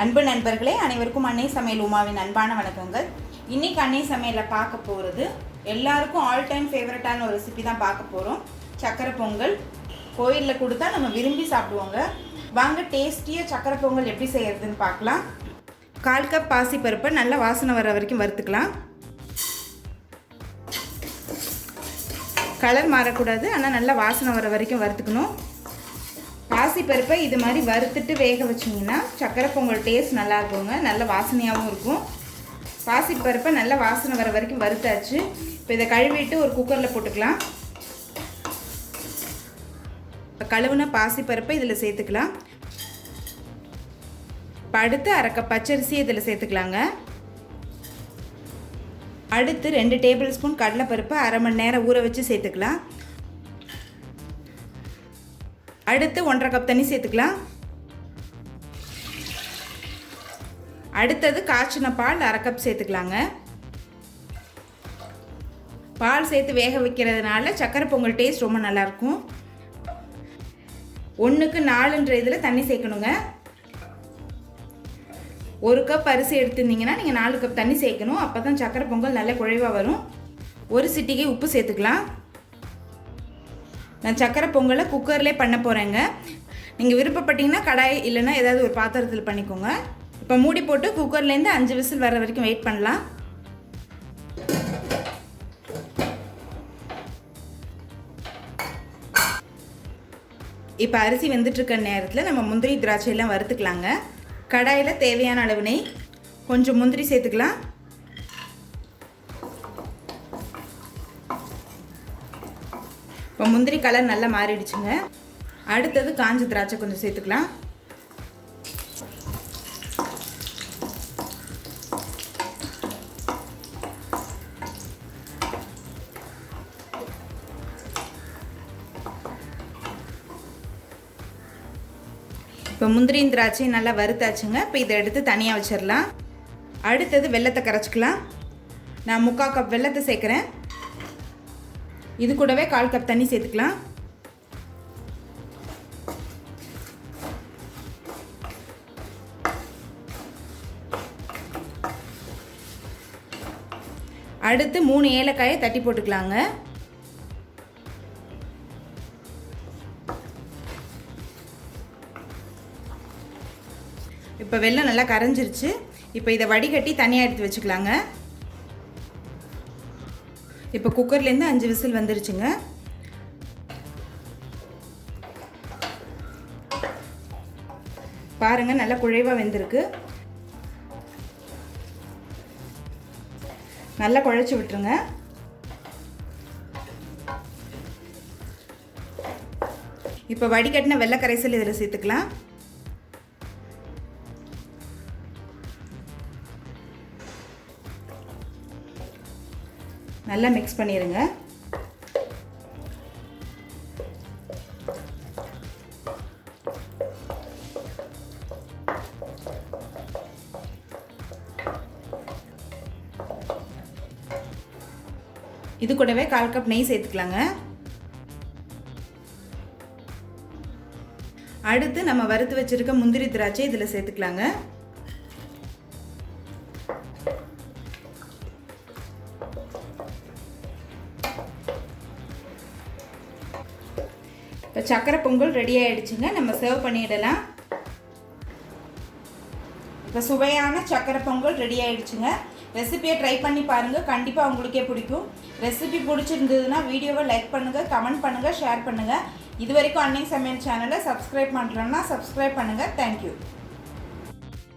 அன்பு நண்பர்களே, அனைவருக்கும் அன்னை சமையல் உமாவின் அன்பான வணக்கங்கள். இன்னைக்கு அன்னை சமையலில் பார்க்க போகிறது எல்லாருக்கும் ஆல் டைம் ஃபேவரட்டான ஒரு ரெசிபி தான் பார்க்க போகிறோம். சக்கரை பொங்கல் கோயிலில் கொடுத்தா நம்ம விரும்பி சாப்பிடுவோங்க. வாங்க டேஸ்டியாக சக்கரை பொங்கல் எப்படி செய்கிறதுன்னு பார்க்கலாம். 1/4 கப் பாசிப்பருப்பை நல்லா வாசனை வர வரைக்கும் வறுத்துக்கலாம். கலர் மாறக்கூடாது, ஆனால் நல்லா வாசனை வர வரைக்கும் வறுத்துக்கணும். பாசிப்பருப்பை இது மாதிரி வறுத்துட்டு வேக வச்சிங்கன்னா சக்கரை பொங்கல் டேஸ்ட் நல்லா இருக்குங்க, நல்ல வாசனையாகவும் இருக்கும். பாசிப்பருப்பை நல்லா வாசனை வர வரைக்கும் வறுத்தாச்சு. இப்போ இதை கழுவிட்டு ஒரு குக்கரில் போட்டுக்கலாம். கழுவுன பாசிப்பருப்பை இதில் சேர்த்துக்கலாம். இப்போ அடுத்து 1/2 கப் பச்சரிசி இதில் சேர்த்துக்கலாங்க. அடுத்து 2 டேபிள் ஸ்பூன் கடலைப்பருப்பை 1/2 மணி நேரம் ஊற வச்சு சேர்த்துக்கலாம். அடுத்து 1/2 கப் தண்ணி சேர்த்துக்கலாம். அடுத்தது காய்ச்சின பால் 1/2 கப் சேர்த்துக்கலாங்க. பால் சேர்த்து வேக வைக்கிறதுனால சக்கரை பொங்கல் டேஸ்ட் ரொம்ப நல்லாயிருக்கும். 1க்கு 4ன்ற இதில் தண்ணி சேர்க்கணுங்க. 1 கப் அரிசி எடுத்துருந்தீங்கன்னா நீங்கள் 4 கப் தண்ணி சேர்க்கணும். அப்போ தான் சக்கரை பொங்கல் நல்ல குழைவாக வரும். 1 சிட்டிகை உப்பு சேர்த்துக்கலாம். நான் சக்கரை பொங்கலை குக்கர்லேயே பண்ண போகிறேங்க. நீங்கள் விருப்பப்பட்டீங்கன்னா கடாய் இல்லைன்னா ஏதாவது ஒரு பாத்திரத்தில் பண்ணிக்கோங்க. இப்போ மூடி போட்டு குக்கர்லேருந்து 5 விசில் வர வரைக்கும் வெயிட் பண்ணலாம். இப்போ அரிசி வெந்துட்டுருக்க நேரத்தில் நம்ம முந்திரி திராட்சையெல்லாம் வறுத்துக்கலாங்க. கடாயில் தேவையான அளவு நெய், கொஞ்சம் முந்திரி சேர்த்துக்கலாம். இப்போ முந்திரி கலர் நல்லா மாறிடுச்சுங்க. அடுத்தது காஞ்ச திராட்சை கொஞ்சம் சேர்த்துக்கலாம். இப்போ முந்திரியும் திராட்சையும் நல்லா வறுத்தாச்சுங்க. இப்போ இதை எடுத்து தனியாக வச்சிடலாம். அடுத்தது வெல்லத்தை கரைச்சிக்கலாம். நான் 3/4 கப் வெல்லத்தை சேர்க்குறேன். இது கூடவே 1/4 கப் தண்ணி சேர்த்துக்கலாம். அடுத்து 3 ஏலக்காயை தட்டி போட்டுக்கலாங்க. இப்போ வெல்லம் நல்லா கரைஞ்சிருச்சு. இப்போ இதை வடிகட்டி தனியாக எடுத்து வச்சுக்கலாங்க. இப்போ குக்கர்லேருந்து 5 விசில் வந்துருச்சுங்க. பாருங்கள், நல்லா குழைவாக வெந்திருக்கு. நல்லா குழைச்சி விட்டுருங்க. இப்போ வடிகட்டின வெள்ளை கரைசல் இதில் சேர்த்துக்கலாம். நல்லா மிக்ஸ் பண்ணிடுங்க. இது கூடவே 1/4 கப் நெய் சேர்த்துக்கலாங்க. அடுத்து நம்ம வறுத்து வச்சிருக்க முந்திரி திராட்சை இதில் சேர்த்துக்கலாங்க. இப்போ சக்கரை பொங்கல் ரெடி ஆகிடுச்சுங்க. நம்ம சர்வ் பண்ணிடலாம். இப்போ சுவையான சக்கரை பொங்கல் ரெடி ஆகிடுச்சுங்க. ரெசிபியை ட்ரை பண்ணி பாருங்கள், கண்டிப்பாக உங்களுக்கே பிடிக்கும். ரெசிபி பிடிச்சிருந்ததுன்னா வீடியோவை லைக் பண்ணுங்கள், கமெண்ட் பண்ணுங்கள், ஷேர் பண்ணுங்கள். இது வரைக்கும் அன்னை சமையல் சேனலை சப்ஸ்கிரைப் பண்ணுறேன்னா சப்ஸ்கிரைப் பண்ணுங்கள். தேங்க்யூ.